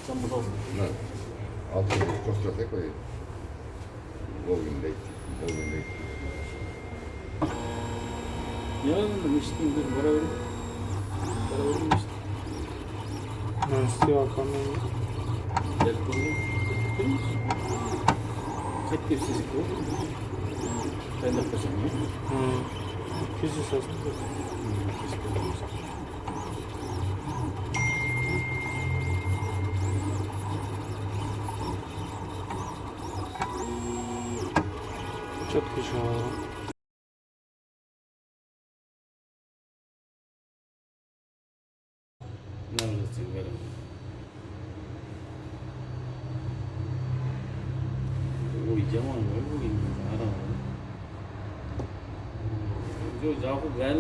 전부 네. 아무튼 코스가 될 거예요. 모긴 레이트. Yarın işte bir beraber işte. Nasıl bakalım? Telefonda tutturmuş. Tek bir sesi bu. Ben de kazanıyorum. Kişi sesi. Çok kişi var. Neredesin böyle? Uyuyacağım ama böyle uyuyayım. Aramadım. Yo cevabı ver.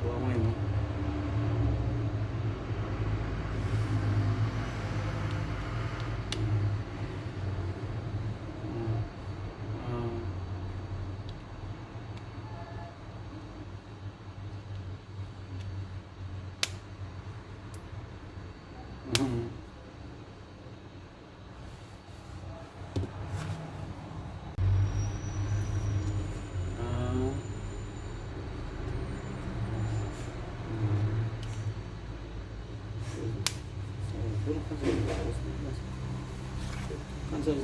Bulamayın lan. Kanser